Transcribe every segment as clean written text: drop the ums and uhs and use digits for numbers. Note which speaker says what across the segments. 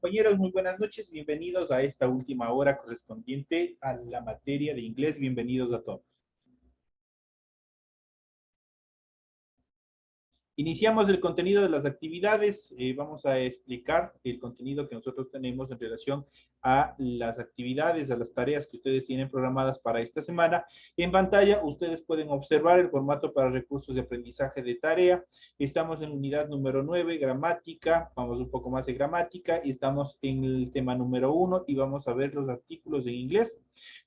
Speaker 1: compañeros, muy buenas noches. Bienvenidos a esta última hora correspondiente a la materia de inglés. Bienvenidos a todos. Iniciamos el contenido de las actividades. Vamos a explicar el contenido que nosotros tenemos en relación a las actividades, a las tareas que ustedes tienen programadas para esta semana. En pantalla ustedes pueden observar el formato para recursos de aprendizaje de tarea. Estamos en unidad número 9, gramática. Vamos un poco más de gramática y estamos en el tema número 1 y vamos a ver los artículos en inglés.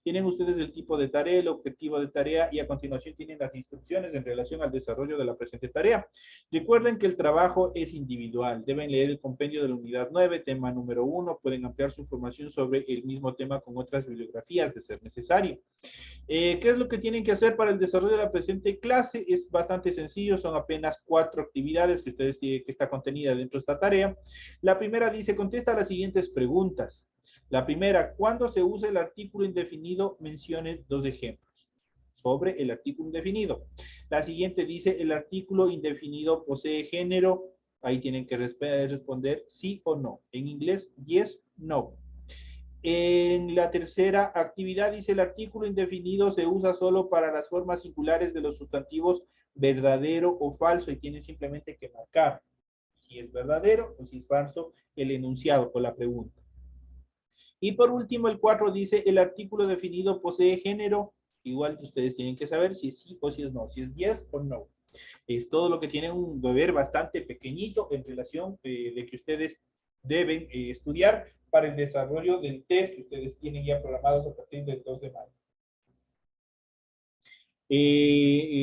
Speaker 1: Tienen ustedes el tipo de tarea, el objetivo de tarea y a continuación tienen las instrucciones en relación al desarrollo de la presente tarea. Recuerden que el trabajo es individual. Deben leer el compendio de la unidad 9, tema número 1. Pueden ampliar su información sobre el mismo tema con otras bibliografías de ser necesario. ¿Qué es lo que tienen que hacer para el desarrollo de la presente clase? Es bastante sencillo. Son apenas 4 actividades que ustedes tienen, que está contenida dentro de esta tarea. La primera dice, contesta las siguientes preguntas. La primera, ¿cuándo se usa el artículo indefinido? Mencione 2 ejemplos sobre el artículo indefinido. La siguiente dice, ¿el artículo indefinido posee género? Ahí tienen que responder sí o no. En inglés, yes, no. En la tercera actividad dice, el artículo indefinido se usa solo para las formas singulares de los sustantivos verdadero o falso y tienen simplemente que marcar si es verdadero o si es falso el enunciado o la pregunta. Y por último, el 4 dice, el artículo definido posee género. Igual ustedes tienen que saber si es sí o si es no, si es yes o no. Es todo lo que tienen un deber bastante pequeñito en relación de que ustedes deben estudiar para el desarrollo del test que ustedes tienen ya programados a partir del 2 de mayo.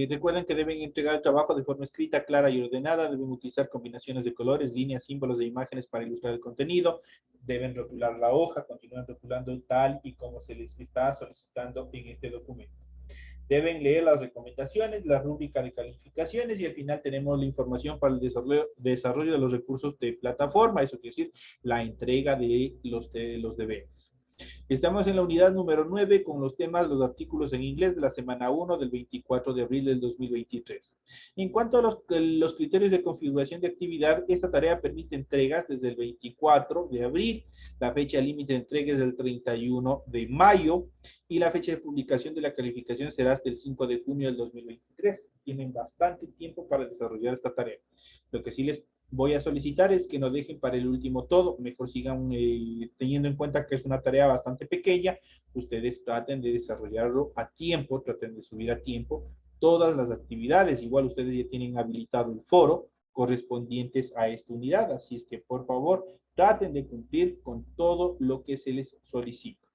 Speaker 1: Recuerden que deben entregar el trabajo de forma escrita, clara y ordenada. Deben utilizar combinaciones de colores, líneas, símbolos e imágenes para ilustrar el contenido. Deben rotular la hoja, continúan rotulando tal y como se les está solicitando en este documento. Deben leer las recomendaciones, la rúbrica de calificaciones y al final tenemos la información para el desarrollo de los recursos de plataforma. Eso quiere decir la entrega de los deberes. Estamos en la unidad número 9 con los temas, los artículos en inglés de la semana 1 del 24 de abril del 2023. En cuanto a los criterios de configuración de actividad, esta tarea permite entregas desde el 24 de abril, la fecha límite de entrega es del 31 de mayo y la fecha de publicación de la calificación será hasta el 5 de junio del 2023. Tienen bastante tiempo para desarrollar esta tarea. Lo que sí les voy a solicitar es que no dejen para el último todo, mejor sigan teniendo en cuenta que es una tarea bastante pequeña, ustedes traten de desarrollarlo a tiempo, traten de subir a tiempo todas las actividades, igual ustedes ya tienen habilitado el foro correspondientes a esta unidad, así es que por favor traten de cumplir con todo lo que se les solicita.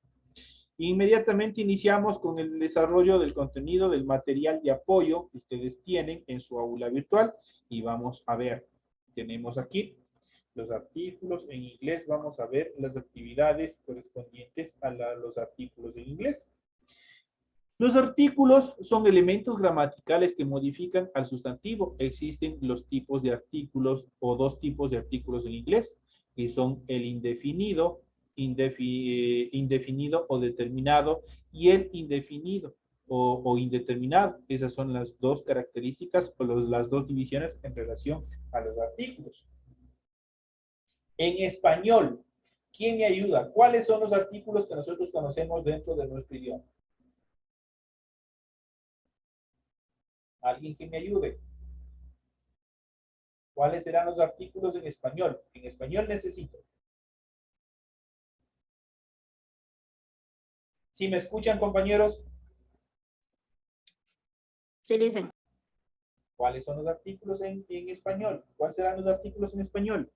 Speaker 1: Inmediatamente iniciamos con el desarrollo del contenido del material de apoyo que ustedes tienen en su aula virtual y vamos a ver. Tenemos aquí los artículos en inglés. Vamos a ver las actividades correspondientes a los artículos en inglés. Los artículos son elementos gramaticales que modifican al sustantivo. Existen los tipos de artículos o 2 tipos de artículos en inglés, que son el indefinido, indefinido o determinado y el indefinido o indeterminado. Esas son las 2 características o las 2 divisiones en relación a los artículos. En español, ¿quién me ayuda? ¿Cuáles son los artículos que nosotros conocemos dentro de nuestro idioma? ¿Alguien que me ayude? ¿Cuáles serán los artículos en español? En español necesito. ¿Sí me escuchan, compañeros?
Speaker 2: Sí, dicen.
Speaker 1: ¿Cuáles son los artículos en español? ¿Cuáles serán los artículos en español?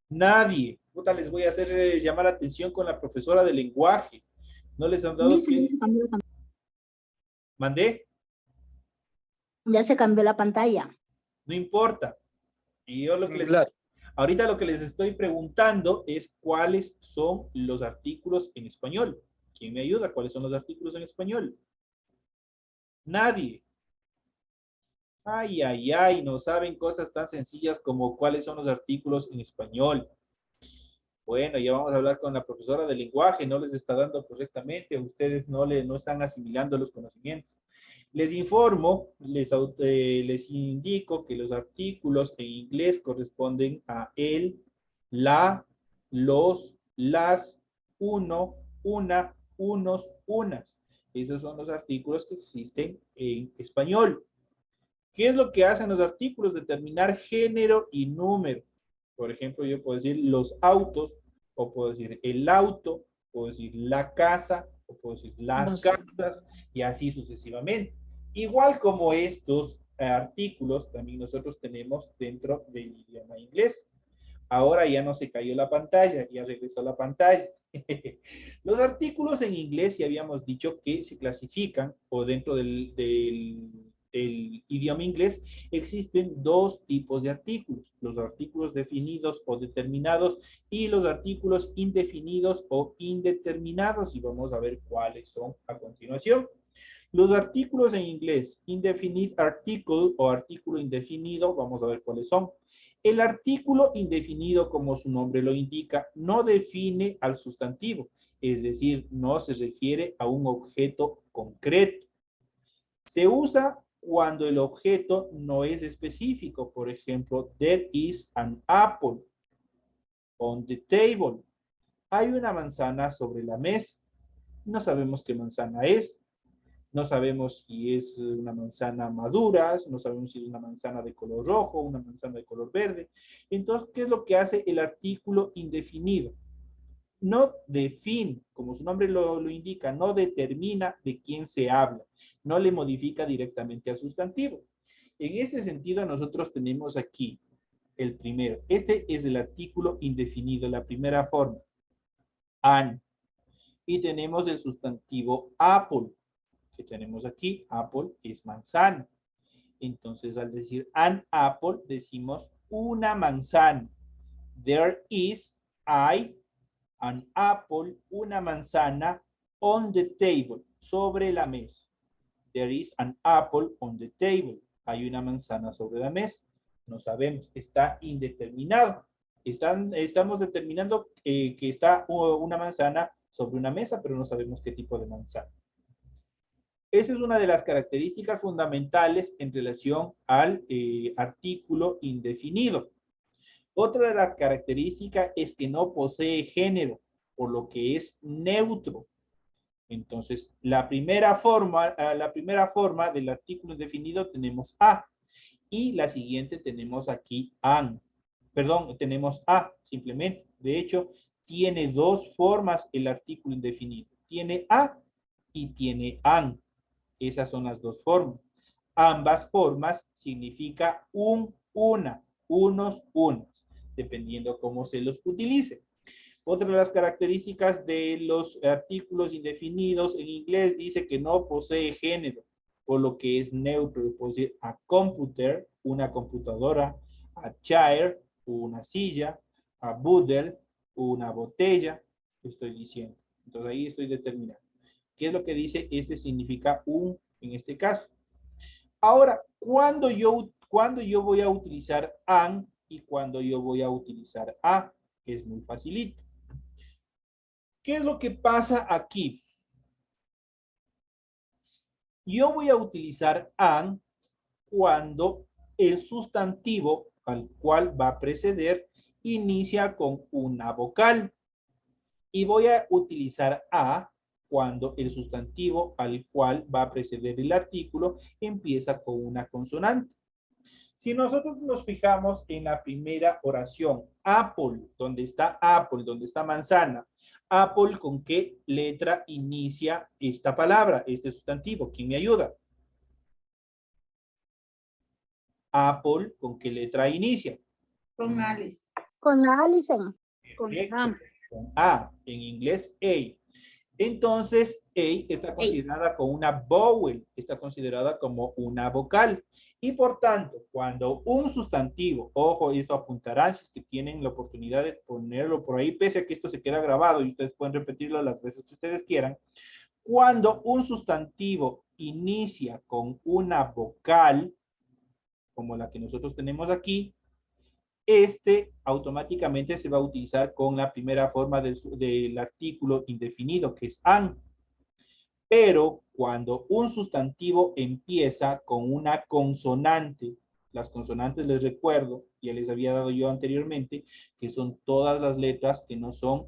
Speaker 1: Nadie. Puta, les voy a hacer llamar la atención con la profesora de lenguaje. No les han dado
Speaker 2: Ya se cambió la pantalla.
Speaker 1: ¿Mandé?
Speaker 2: Ya se cambió la pantalla.
Speaker 1: No importa. Y yo ahorita lo que les estoy preguntando es cuáles son los artículos en español. ¿Quién me ayuda? ¿Cuáles son los artículos en español? Nadie. Ay, ay, ay, no saben cosas tan sencillas como cuáles son los artículos en español. Bueno, ya vamos a hablar con la profesora de lenguaje, no les está dando correctamente, ustedes no están asimilando los conocimientos. Les informo, les indico que los artículos en inglés corresponden a el, la, los, las, uno, una, unos, unas. Esos son los artículos que existen en español. ¿Qué es lo que hacen los artículos? Determinar género y número. Por ejemplo, yo puedo decir los autos, o puedo decir el auto, puedo decir la casa, o puedo decir las
Speaker 2: Los,
Speaker 1: casas, y así sucesivamente. Igual como estos artículos, también nosotros tenemos dentro del idioma inglés. Ahora ya no se cayó la pantalla, ya regresó la pantalla. Los artículos en inglés ya habíamos dicho que se clasifican, o dentro del idioma inglés existen dos tipos de artículos: los artículos definidos o determinados y los artículos indefinidos o indeterminados, y vamos a ver cuáles son a continuación. Los artículos en inglés, indefinite article o artículo indefinido, vamos a ver cuáles son. El artículo indefinido, como su nombre lo indica, no define al sustantivo, es decir, no se refiere a un objeto concreto. Se usa cuando el objeto no es específico. Por ejemplo, there is an apple on the table. Hay una manzana sobre la mesa. No sabemos qué manzana es. No sabemos si es una manzana madura, no sabemos si es una manzana de color rojo, una manzana de color verde. Entonces, ¿qué es lo que hace el artículo indefinido? No define, como su nombre lo indica, no determina de quién se habla, no le modifica directamente al sustantivo. En ese sentido, nosotros tenemos aquí el primero. Este es el artículo indefinido, la primera forma, an. Y tenemos el sustantivo apple, que tenemos aquí. Apple es manzana. Entonces, al decir an apple, decimos una manzana. There is an apple, una manzana, on the table, sobre la mesa. There is an apple on the table. Hay una manzana sobre la mesa. No sabemos, está indeterminado. Estamos determinando que está una manzana sobre una mesa, pero no sabemos qué tipo de manzana. Esa es una de las características fundamentales en relación al artículo indefinido. Otra de las características es que no posee género, por lo que es neutro. Entonces, la primera forma del artículo indefinido tenemos a, y la siguiente tenemos aquí an. Perdón, tenemos a simplemente. De hecho, tiene dos formas el artículo indefinido. Tiene a y tiene an. Esas son las dos formas. Ambas formas significa un, una, unos, unas, dependiendo cómo se los utilice. Otra de las características de los artículos indefinidos en inglés dice que no posee género, por lo que es neutro. Puedo decir a computer, una computadora, a chair, una silla, a boodle, una botella, estoy diciendo. Entonces ahí estoy determinando. ¿Qué es lo que dice? Este significa un, en este caso. Ahora, ¿cuándo yo voy a utilizar an y cuándo yo voy a utilizar a? Es muy facilito. ¿Qué es lo que pasa aquí? Yo voy a utilizar an cuando el sustantivo al cual va a preceder inicia con una vocal. Y voy a utilizar a cuando el sustantivo al cual va a preceder el artículo empieza con una consonante. Si nosotros nos fijamos en la primera oración, apple, donde está manzana, Apple, ¿con qué letra inicia esta palabra, este sustantivo? ¿Quién me ayuda? Apple, ¿con qué letra inicia?
Speaker 3: Con Alice.
Speaker 2: con la Alison. Con
Speaker 1: Perfecto. Con A, en inglés A. Entonces, A está considerada como una vowel, está considerada como una vocal. Y por tanto, cuando un sustantivo, ojo, esto apuntarán si es que tienen la oportunidad de ponerlo por ahí, pese a que esto se queda grabado y ustedes pueden repetirlo las veces que ustedes quieran. Cuando un sustantivo inicia con una vocal, como la que nosotros tenemos aquí, este automáticamente se va a utilizar con la primera forma del artículo indefinido, que es an. Pero cuando un sustantivo empieza con una consonante, las consonantes les recuerdo, ya les había dado yo anteriormente, que son todas las letras que no son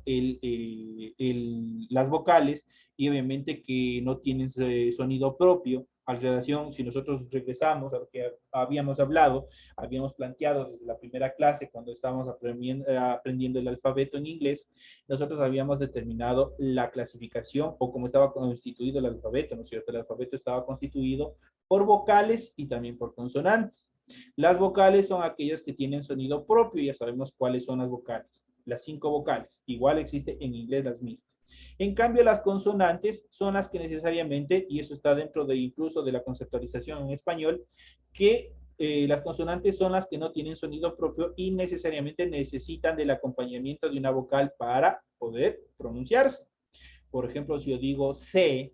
Speaker 1: las vocales y obviamente que no tienen sonido propio. Al relación, si nosotros regresamos a lo que habíamos hablado, habíamos planteado desde la primera clase cuando estábamos aprendiendo el alfabeto en inglés, nosotros habíamos determinado la clasificación o cómo estaba constituido el alfabeto, ¿no es cierto? El alfabeto estaba constituido por vocales y también por consonantes. Las vocales son aquellas que tienen sonido propio, ya sabemos cuáles son las vocales, las 5 vocales, igual existe en inglés las mismas. En cambio, las consonantes son las que necesariamente, y eso está dentro de incluso de la conceptualización en español, que las consonantes son las que no tienen sonido propio y necesariamente necesitan del acompañamiento de una vocal para poder pronunciarse. Por ejemplo, si yo digo C,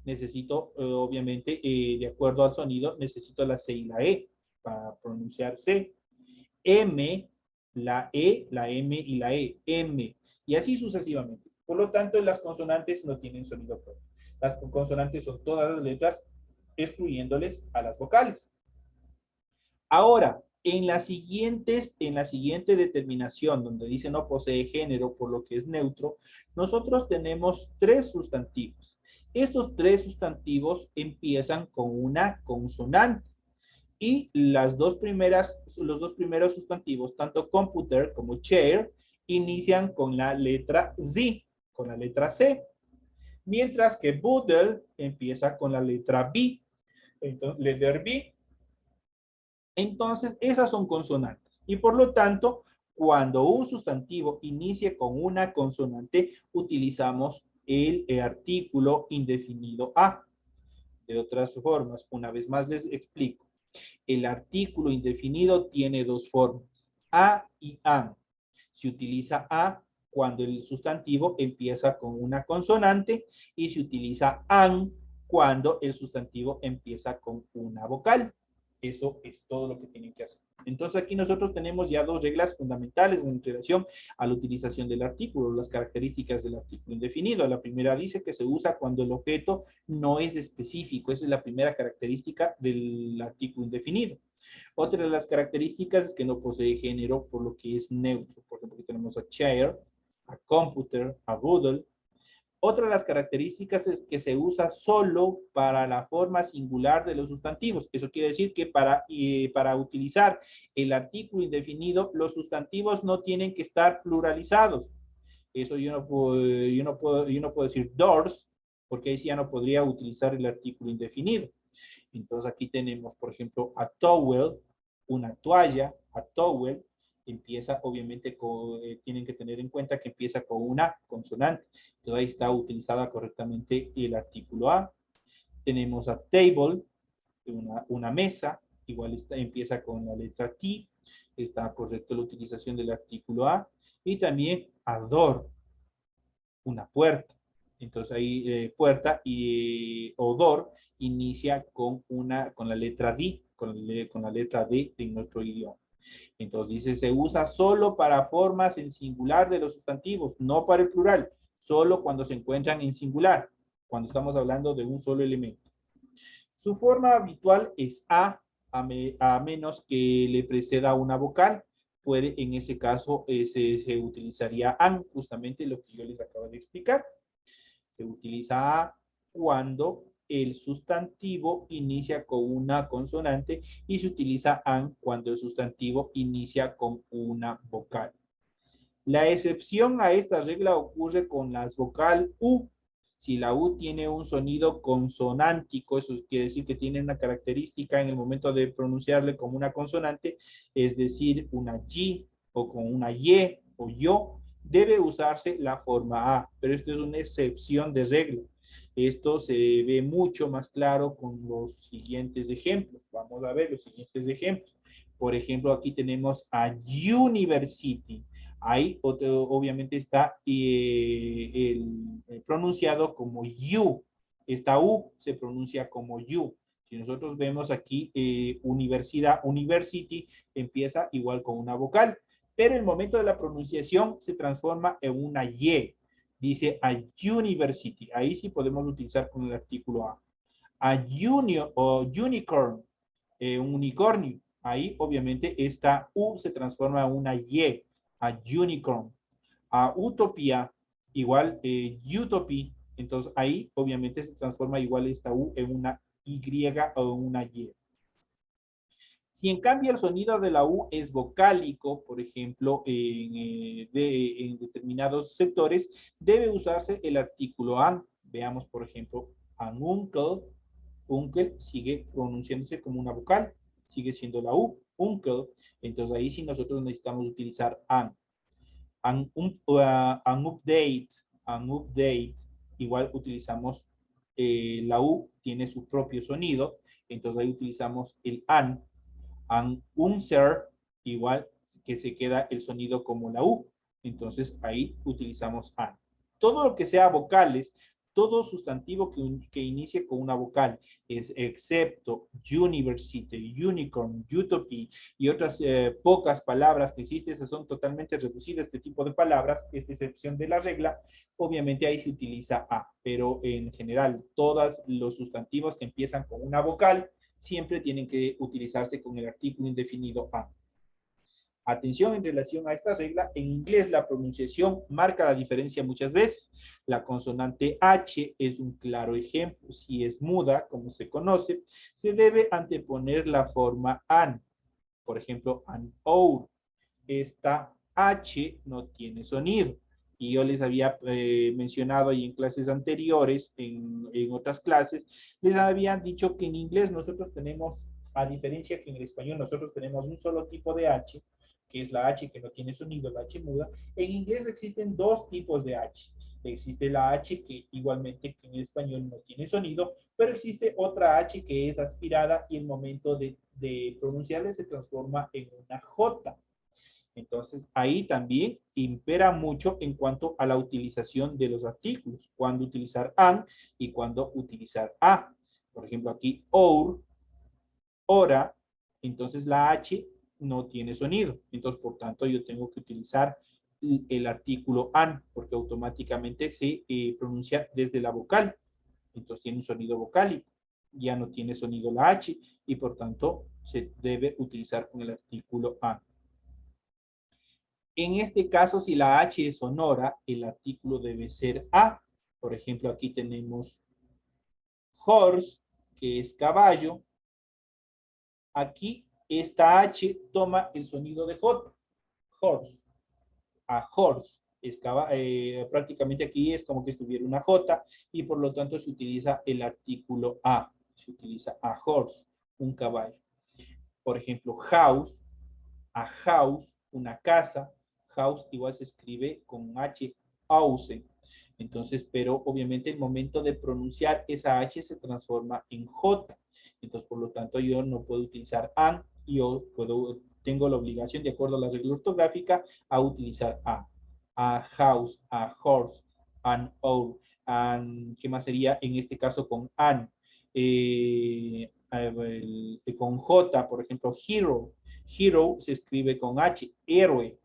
Speaker 1: necesito, obviamente, de acuerdo al sonido, necesito la C y la E para pronunciar C. M, la E, la M y la E, M, y así sucesivamente. Por lo tanto, las consonantes no tienen sonido propio. Las consonantes son todas las letras, excluyéndoles a las vocales. Ahora, en la siguiente determinación, donde dice no posee género, por lo que es neutro, nosotros tenemos 3 sustantivos. Estos 3 sustantivos empiezan con una consonante. Y los dos primeros sustantivos, tanto computer como chair, inician con la letra Z, con la letra C. Mientras que boodle empieza con la letra B. Entonces, letter B. Entonces, esas son consonantes. Y por lo tanto, cuando un sustantivo inicie con una consonante, utilizamos el artículo indefinido a. De otras formas, una vez más les explico. El artículo indefinido tiene 2 formas, a y an. Se utiliza a cuando el sustantivo empieza con una consonante y se utiliza an cuando el sustantivo empieza con una vocal. Eso es todo lo que tienen que hacer. Entonces aquí nosotros tenemos ya 2 reglas fundamentales en relación a la utilización del artículo, las características del artículo indefinido. La primera dice que se usa cuando el objeto no es específico. Esa es la primera característica del artículo indefinido. Otra de las características es que no posee género, por lo que es neutro. Por ejemplo, aquí tenemos a chair, a computer, a boodle. Otra de las características es que se usa solo para la forma singular de los sustantivos. Eso quiere decir que para utilizar el artículo indefinido, los sustantivos no tienen que estar pluralizados. Eso yo no puedo decir doors, porque ahí sí ya no podría utilizar el artículo indefinido. Entonces aquí tenemos, por ejemplo, a towel, una toalla, a towel, empieza obviamente tienen que tener en cuenta que empieza con una consonante. Entonces ahí está utilizada correctamente el artículo a. Tenemos a table, una mesa, igual empieza con la letra T, está correcta la utilización del artículo a. Y también a door, una puerta. Entonces ahí puerta y odor inicia con la letra D, con la letra D en nuestro idioma. Entonces dice, se usa solo para formas en singular de los sustantivos, no para el plural, solo cuando se encuentran en singular, cuando estamos hablando de un solo elemento. Su forma habitual es a menos que le preceda una vocal. Puede, en ese caso, se utilizaría an, justamente lo que yo les acabo de explicar. Se utiliza a cuando el sustantivo inicia con una consonante y se utiliza an cuando el sustantivo inicia con una vocal. La excepción a esta regla ocurre con las vocal U. Si la U tiene un sonido consonántico, eso quiere decir que tiene una característica en el momento de pronunciarle como una consonante, es decir, una Y o con una Y o yo, debe usarse la forma A, pero esto es una excepción de regla. Esto se ve mucho más claro con los siguientes ejemplos. Vamos a ver los siguientes ejemplos. Por ejemplo, aquí tenemos a university. Ahí obviamente está pronunciado como you. Esta U se pronuncia como you. Si nosotros vemos aquí universidad, university, empieza igual con una vocal, pero el momento de la pronunciación se transforma en una Y. Dice a university. Ahí sí podemos utilizar con el artículo a. A junior o unicorn, un unicornio. Ahí obviamente esta U se transforma en una Y, a unicorn. A utopía, igual utopía. Entonces ahí obviamente se transforma igual esta U en una Y o una Y. Si en cambio el sonido de la U es vocálico, por ejemplo, en determinados sectores, debe usarse el artículo an. Veamos, por ejemplo, an uncle. Uncle sigue pronunciándose como una vocal, sigue siendo la U, uncle. Entonces ahí sí nosotros necesitamos utilizar an. An update, an update, igual utilizamos la U, tiene su propio sonido, entonces ahí utilizamos el an unser, igual que se queda el sonido como la U. Entonces ahí utilizamos an. Todo lo que sea vocales, todo sustantivo que inicie con una vocal, es excepto university, unicorn, utopy y otras pocas palabras que existen, esas son totalmente reducidas, este tipo de palabras, esta excepción de la regla, obviamente ahí se utiliza a, pero en general todos los sustantivos que empiezan con una vocal siempre tienen que utilizarse con el artículo indefinido a. Atención en relación a esta regla, en inglés la pronunciación marca la diferencia muchas veces. La consonante H es un claro ejemplo. Si es muda, como se conoce, se debe anteponer la forma an. Por ejemplo, an or. Esta H no tiene sonido. Y yo les había mencionado ahí en clases anteriores, en otras clases, les habían dicho que en inglés nosotros tenemos, a diferencia que en el español nosotros tenemos un solo tipo de H, que es la H que no tiene sonido, la H muda. En inglés existen dos tipos de H. Existe la H que igualmente que en el español no tiene sonido, pero existe otra H que es aspirada y el momento de pronunciarla se transforma en una J. Entonces, ahí también impera mucho en cuanto a la utilización de los artículos, cuándo utilizar an y cuándo utilizar a. Por ejemplo, aquí or, hora, entonces la H no tiene sonido. Entonces, por tanto, yo tengo que utilizar el artículo an, porque automáticamente se pronuncia desde la vocal. Entonces, tiene un sonido vocálico. Ya no tiene sonido la H y, por tanto, se debe utilizar con el artículo an. En este caso, si la H es sonora, el artículo debe ser a. Por ejemplo, aquí tenemos horse, que es caballo. Aquí esta H toma el sonido de J, horse, a horse. Prácticamente aquí es como que estuviera una J y por lo tanto se utiliza el artículo a. Se utiliza a horse, un caballo. Por ejemplo, house, a house, una casa. House igual se escribe con H, house. Entonces, pero obviamente el momento de pronunciar esa H se transforma en J. Entonces, por lo tanto, yo no puedo utilizar an, tengo la obligación, de acuerdo a la regla ortográfica, a utilizar a. A house, a horse, an or, ¿qué más sería en este caso con an? Con J, por ejemplo, hero. Hero se escribe con H, héroe,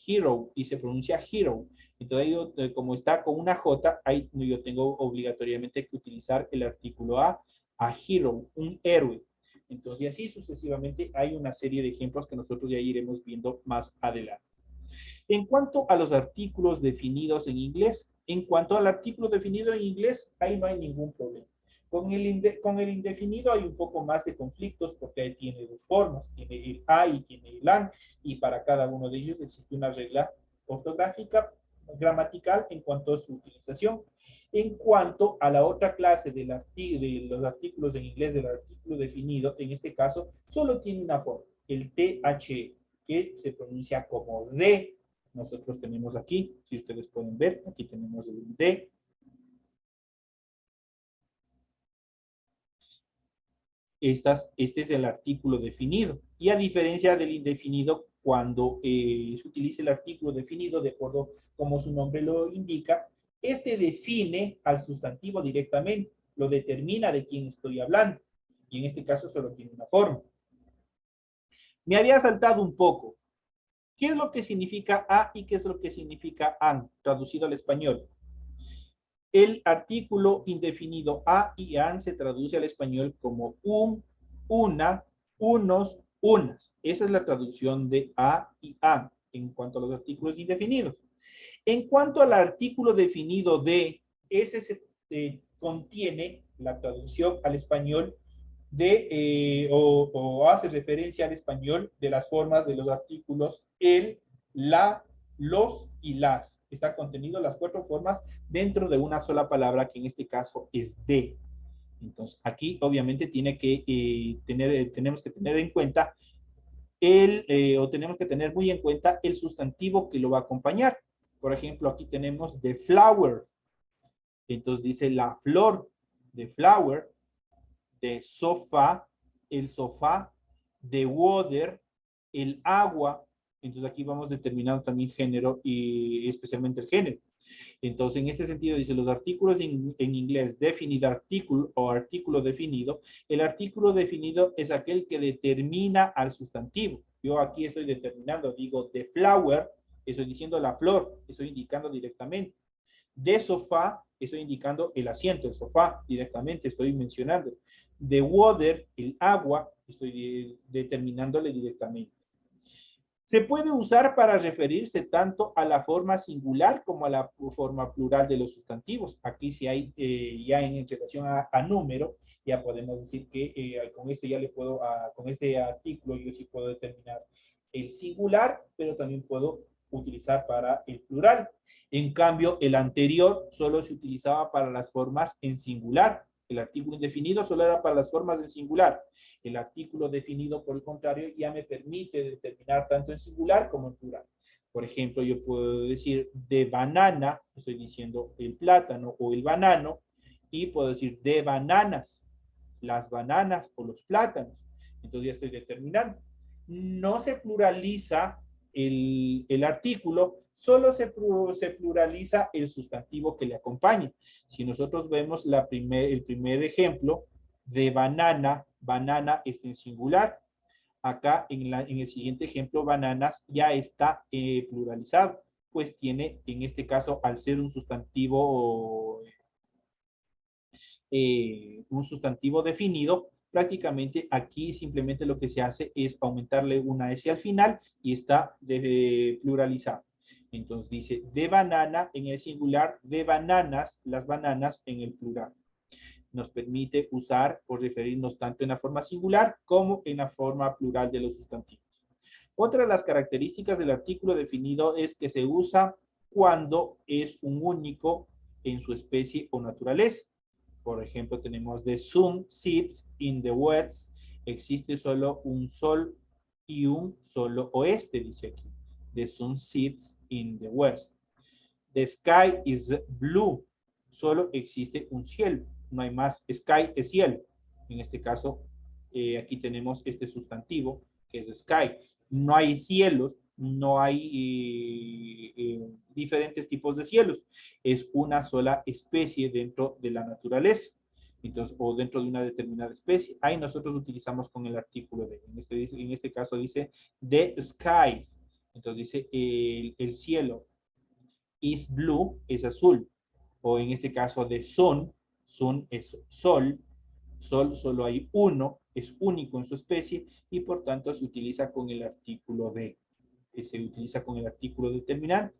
Speaker 1: hero, y se pronuncia hero. Entonces, yo, como está con una J, ahí yo tengo obligatoriamente que utilizar el artículo a hero, un héroe. Entonces, y así sucesivamente hay una serie de ejemplos que nosotros ya iremos viendo más adelante. En cuanto a los artículos definidos en inglés, en cuanto al artículo definido en inglés, ahí no hay ningún problema. Con el indefinido hay un poco más de conflictos porque ahí tiene dos formas, tiene el a y tiene el an, y para cada uno de ellos existe una regla ortográfica, gramatical en cuanto a su utilización. En cuanto a la otra clase de los artículos en inglés, del artículo definido, en este caso, solo tiene una forma, el THE, que se pronuncia como de. Nosotros tenemos aquí, si ustedes pueden ver, aquí tenemos el de. Este es el artículo definido. Y a diferencia del indefinido, cuando se utiliza el artículo definido, de acuerdo como su nombre lo indica, este define al sustantivo directamente, lo determina de quién estoy hablando. Y en este caso solo tiene una forma. Me había saltado un poco. ¿Qué es lo que significa a y qué es lo que significa an, traducido al español? El artículo indefinido a y an se traduce al español como un, una, unos, unas. Esa es la traducción de a y an en cuanto a los artículos indefinidos. En cuanto al artículo definido de, ese se contiene la traducción al español o hace referencia al español de las formas de los artículos el, la, los y las. Está contenido las 4 formas dentro de una sola palabra que en este caso es de. Entonces, aquí obviamente tenemos que tener en cuenta tenemos que tener muy en cuenta el sustantivo que lo va a acompañar. Por ejemplo, aquí tenemos the flower. Entonces dice la flor, the flower, de sofá, el sofá, de water, el agua. Entonces aquí vamos determinando también género y especialmente el género. Entonces, en ese sentido, dice los artículos en inglés, definite article o artículo definido. El artículo definido es aquel que determina al sustantivo. Yo aquí estoy determinando, digo, the flower, estoy diciendo la flor, estoy indicando directamente. De sofá, estoy indicando el asiento, el sofá, directamente estoy mencionando. De water, el agua, estoy determinándole directamente. Se puede usar para referirse tanto a la forma singular como a la forma plural de los sustantivos. Aquí si hay ya en relación a número, ya podemos decir que con esto ya le puedo, con este artículo yo sí puedo determinar el singular, pero también puedo utilizar para el plural. En cambio, el anterior solo se utilizaba para las formas en singular. El artículo indefinido solo era para las formas en singular. El artículo definido, por el contrario, ya me permite determinar tanto en singular como en plural. Por ejemplo, yo puedo decir de banana, estoy diciendo el plátano o el banano, y puedo decir de bananas, las bananas o los plátanos. Entonces ya estoy determinando. No se pluraliza el artículo, solo se pluraliza el sustantivo que le acompaña. Si nosotros vemos el primer ejemplo de banana, banana está en singular. Acá en el siguiente ejemplo, bananas ya está pluralizado, pues tiene en este caso, al ser un sustantivo definido, prácticamente aquí simplemente lo que se hace es aumentarle una S al final y está pluralizado. Entonces dice de banana en el singular, de bananas, las bananas en el plural. Nos permite usar o referirnos tanto en la forma singular como en la forma plural de los sustantivos. Otra de las características del artículo definido es que se usa cuando es un único en su especie o naturaleza. Por ejemplo, tenemos the sun sits in the west. Existe solo un sol y un solo oeste, dice aquí. The sun sits in the west. The sky is blue. Solo existe un cielo. No hay más. Sky es cielo. En este caso, aquí tenemos este sustantivo que es sky. No hay cielos, no hay diferentes tipos de cielos. Es una sola especie dentro de la naturaleza. Entonces, o dentro de una determinada especie. Ahí nosotros utilizamos con el artículo de. En este caso dice the skies. Entonces dice el cielo. Is blue es azul. O en este caso de sun, sun es sol. Sol solo hay uno, es único en su especie y por tanto se utiliza con el artículo de. Se utiliza con el artículo determinante.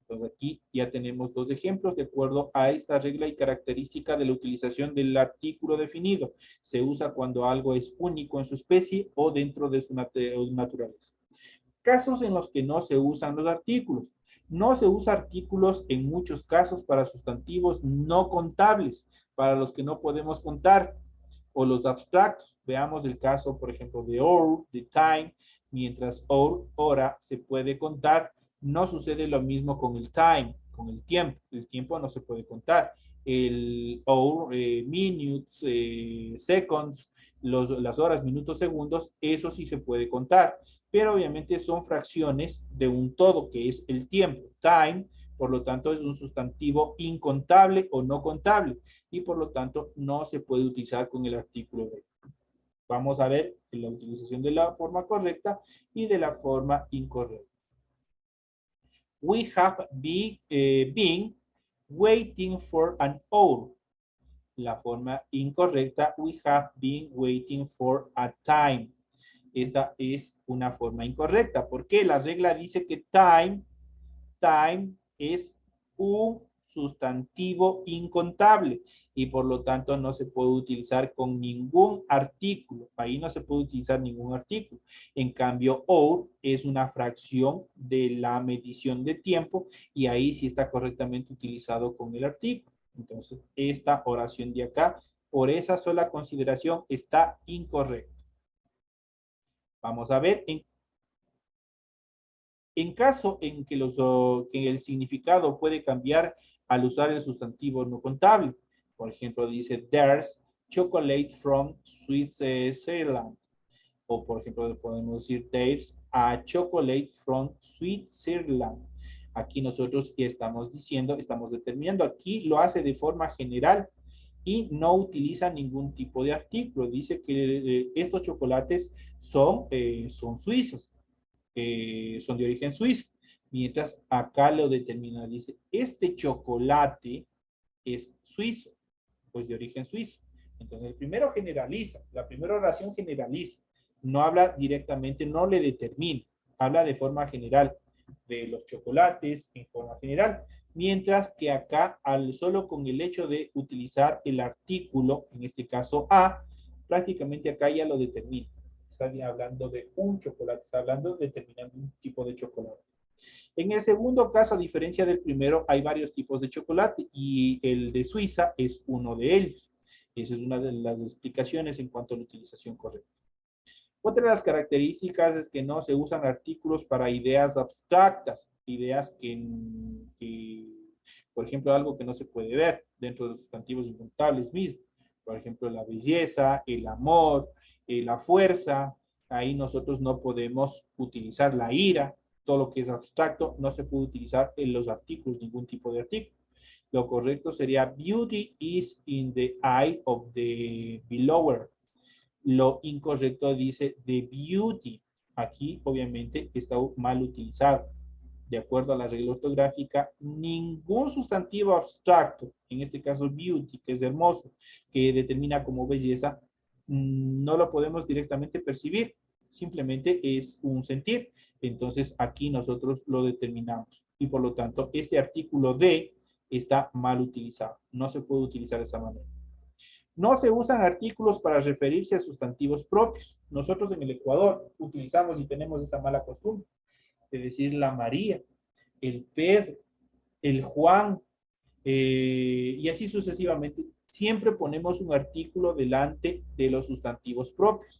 Speaker 1: Entonces aquí ya tenemos 2 ejemplos de acuerdo a esta regla y característica de la utilización del artículo definido. Se usa cuando algo es único en su especie o dentro de su naturaleza. Casos en los que no se usan los artículos. No se usa artículos en muchos casos para sustantivos no contables, para los que no podemos contar, o los abstractos. Veamos el caso, por ejemplo, de hour, de time, mientras hour, hora, se puede contar. No sucede lo mismo con el time, con el tiempo. El tiempo no se puede contar. El hour, minutes, seconds, las horas, minutos, segundos, eso sí se puede contar. Pero obviamente son fracciones de un todo, que es el tiempo. Time, por lo tanto, es un sustantivo incontable o no contable. Y por lo tanto, no se puede utilizar con el artículo de. Vamos a ver la utilización de la forma correcta y de la forma incorrecta. We have been waiting for an hour. La forma incorrecta, we have been waiting for a time. Esta es una forma incorrecta. ¿Por qué? La regla dice que time es un sustantivo incontable y por lo tanto no se puede utilizar con ningún artículo. Ahí no se puede utilizar ningún artículo. En cambio, hour es una fracción de la medición de tiempo y ahí sí está correctamente utilizado con el artículo. Entonces, esta oración de acá, por esa sola consideración, está incorrecta. Vamos a ver en caso en que, que el significado puede cambiar al usar el sustantivo no contable. Por ejemplo, dice, there's chocolate from Switzerland. O, por ejemplo, podemos decir, there's a chocolate from Switzerland. Aquí nosotros estamos diciendo, estamos determinando. Aquí lo hace de forma general y no utiliza ningún tipo de artículo. Dice que estos chocolates son suizos. Son de origen suizo. Mientras acá lo determina, dice, este chocolate es suizo, pues de origen suizo. Entonces el primero generaliza, la primera oración generaliza, no habla directamente, no le determina, habla de forma general de los chocolates en forma general, mientras que acá solo con el hecho de utilizar el artículo, en este caso a, prácticamente acá ya lo determina. Está hablando de un chocolate, está hablando determinando un tipo de chocolate. En el segundo caso, a diferencia del primero, hay varios tipos de chocolate y el de Suiza es uno de ellos. Esa es una de las explicaciones en cuanto a la utilización correcta. Otra de las características es que no se usan artículos para ideas abstractas, ideas que por ejemplo, algo que no se puede ver dentro de los sustantivos incontables mismos. Por ejemplo, la belleza, el amor, la fuerza. Ahí nosotros no podemos utilizar la ira. Todo lo que es abstracto no se puede utilizar en los artículos, ningún tipo de artículo. Lo correcto sería beauty is in the eye of the beholder. Lo incorrecto dice the beauty. Aquí obviamente está mal utilizado. De acuerdo a la regla ortográfica, ningún sustantivo abstracto, en este caso beauty, que es hermoso, que determina como belleza, no lo podemos directamente percibir. Simplemente es un sentir. Entonces aquí nosotros lo determinamos. Y por lo tanto, este artículo de está mal utilizado. No se puede utilizar de esa manera. No se usan artículos para referirse a sustantivos propios. Nosotros en el Ecuador utilizamos y tenemos esa mala costumbre de decir la María, el Pedro, el Juan, y así sucesivamente. Siempre ponemos un artículo delante de los sustantivos propios.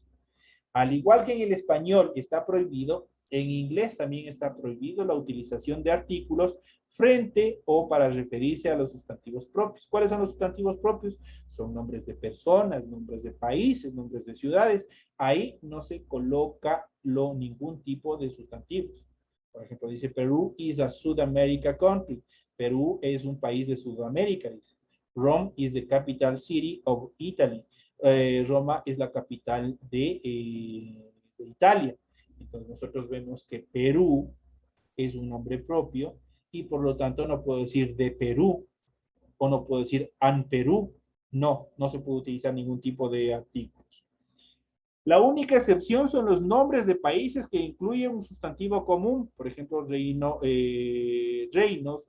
Speaker 1: Al igual que en el español está prohibido, en inglés también está prohibido la utilización de artículos frente o para referirse a los sustantivos propios. ¿Cuáles son los sustantivos propios? Son nombres de personas, nombres de países, nombres de ciudades. Ahí no se coloca ningún tipo de sustantivos. Por ejemplo, dice Perú is a South America country. Perú es un país de Sudamérica, dice. Rome is the capital city of Italy. Roma es la capital de Italia. Entonces nosotros vemos que Perú es un nombre propio y por lo tanto no puedo decir de Perú o no puedo decir an Perú. No, no se puede utilizar ningún tipo de artículos. La única excepción son los nombres de países que incluyen un sustantivo común, por ejemplo, reinos,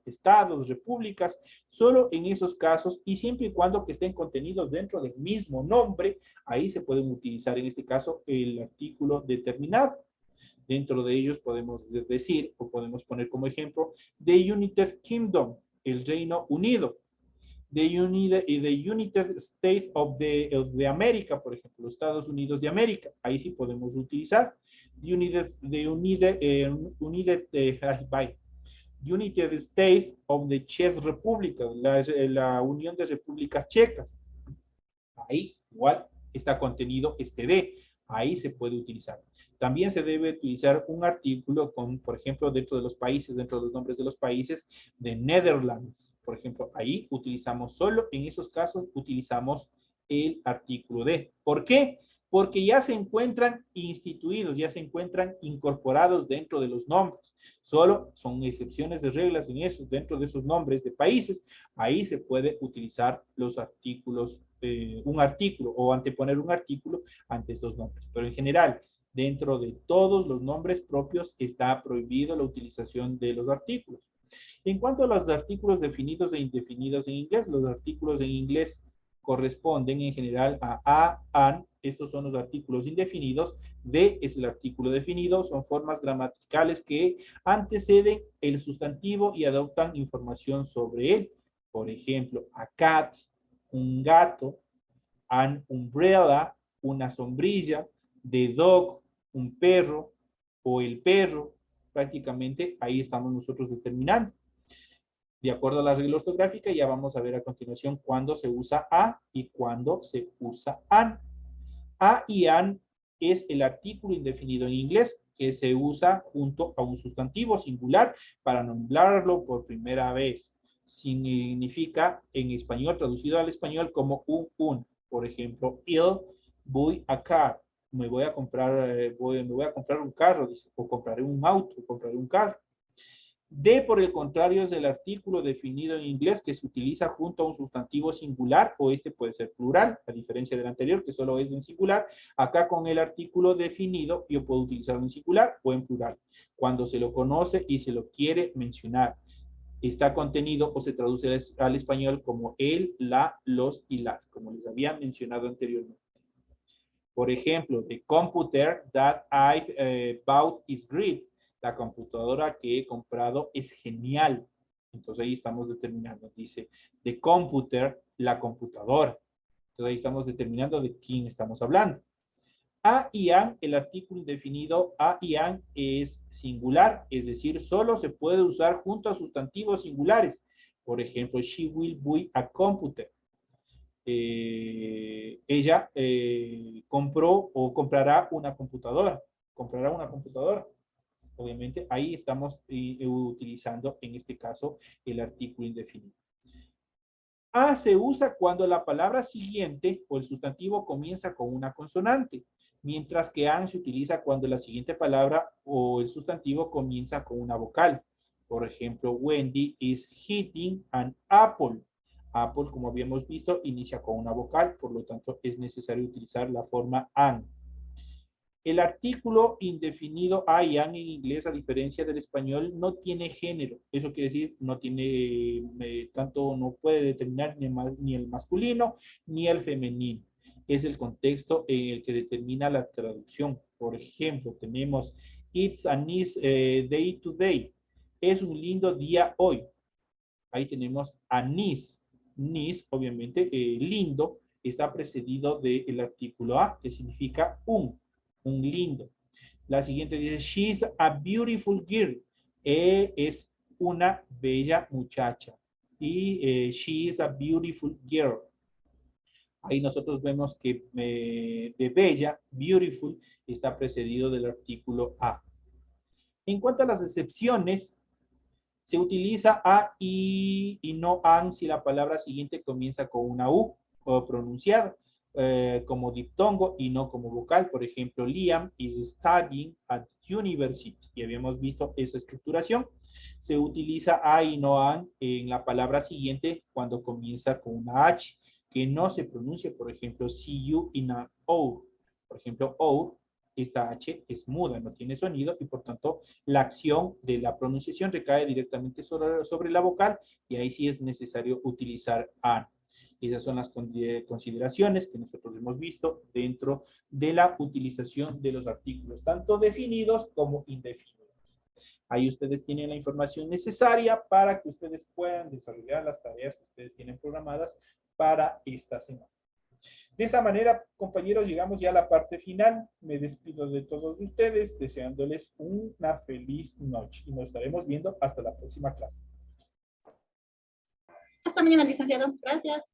Speaker 1: estados, repúblicas, solo en esos casos y siempre y cuando que estén contenidos dentro del mismo nombre, ahí se pueden utilizar en este caso el artículo determinado. Dentro de ellos podemos decir o podemos poner como ejemplo The United Kingdom, el Reino Unido. The United States of the America, por ejemplo, los Estados Unidos de América. Ahí sí podemos utilizar. United States of the Czech Republic, la Unión de Repúblicas Checas. Ahí igual está contenido este de. Ahí se puede utilizar. También se debe utilizar un artículo con, por ejemplo, dentro de los países, dentro de los nombres de los países, de Netherlands. Por ejemplo, ahí utilizamos solo, en esos casos, utilizamos el artículo de. ¿Por qué? porque ya se encuentran instituidos, ya se encuentran incorporados dentro de los nombres. Solo son excepciones de reglas en esos, dentro de esos nombres de países. Ahí se puede utilizar los artículos, un artículo o anteponer un artículo ante estos nombres. Pero en general, dentro de todos los nombres propios está prohibido la utilización de los artículos. En cuanto a los artículos definidos e indefinidos en inglés, los artículos en inglés corresponden en general a, an. Estos son los artículos indefinidos. De es el artículo definido. Son formas gramaticales que anteceden el sustantivo y adoptan información sobre él. Por ejemplo, a cat, un gato, an umbrella, una sombrilla, the dog, un perro, o el perro. Prácticamente ahí estamos nosotros determinando. De acuerdo a la regla ortográfica, ya vamos a ver a continuación cuándo se usa a y cuándo se usa an. A y an es el artículo indefinido en inglés que se usa junto a un sustantivo singular para nombrarlo por primera vez. Significa en español, traducido al español como un. Por ejemplo, voy a car. Me voy a comprar un carro, dice, o compraré un auto, o compraré un carro. De, por el contrario, es el artículo definido en inglés que se utiliza junto a un sustantivo singular o este puede ser plural, a diferencia del anterior que solo es en singular. Acá con el artículo definido yo puedo utilizarlo en singular o en plural. Cuando se lo conoce y se lo quiere mencionar, está contenido o se traduce al español como el, la, los y las, como les había mencionado anteriormente. Por ejemplo, the computer that I bought is great. La computadora que he comprado es genial. Entonces ahí estamos determinando. Dice, the computer, la computadora. Entonces ahí estamos determinando de quién estamos hablando. A y an, el artículo indefinido a y an es singular, es decir, solo se puede usar junto a sustantivos singulares. Por ejemplo, she will buy a computer. Ella compró o comprará una computadora. Comprará una computadora. Obviamente, ahí estamos utilizando, en este caso, el artículo indefinido. A se usa cuando la palabra siguiente o el sustantivo comienza con una consonante, mientras que an se utiliza cuando la siguiente palabra o el sustantivo comienza con una vocal. Por ejemplo, Wendy is eating an apple. Apple, como habíamos visto, inicia con una vocal, por lo tanto es necesario utilizar la forma an. El artículo indefinido a y an en inglés, a diferencia del español, no tiene género. Eso quiere decir, no tiene, tanto no puede determinar ni el masculino ni el femenino. Es el contexto en el que determina la traducción. Por ejemplo, tenemos it's a nice day today. Es un lindo día hoy. Ahí tenemos a nice. Nice, obviamente, lindo, está precedido del artículo a, que significa un lindo. La siguiente dice, she's a beautiful girl. Es una bella muchacha. Y she is a beautiful girl. Ahí nosotros vemos que de bella, beautiful, está precedido del artículo a. En cuanto a las excepciones, se utiliza a y no an si la palabra siguiente comienza con una u o pronunciada. Como diptongo y no como vocal. Por ejemplo, Liam is studying at university. Y habíamos visto esa estructuración. Se utiliza a y no an en la palabra siguiente cuando comienza con una H, que no se pronuncia. Por ejemplo, see you in an hour. Por ejemplo, hour, esta H es muda, no tiene sonido y por tanto la acción de la pronunciación recae directamente sobre la vocal y ahí sí es necesario utilizar an. Esas son las consideraciones que nosotros hemos visto dentro de la utilización de los artículos, tanto definidos como indefinidos. Ahí ustedes tienen la información necesaria para que ustedes puedan desarrollar las tareas que ustedes tienen programadas para esta semana. De esta manera, compañeros, llegamos ya a la parte final. Me despido de todos ustedes, deseándoles una feliz noche. Y nos estaremos viendo hasta la próxima clase.
Speaker 3: Hasta mañana, licenciado. Gracias.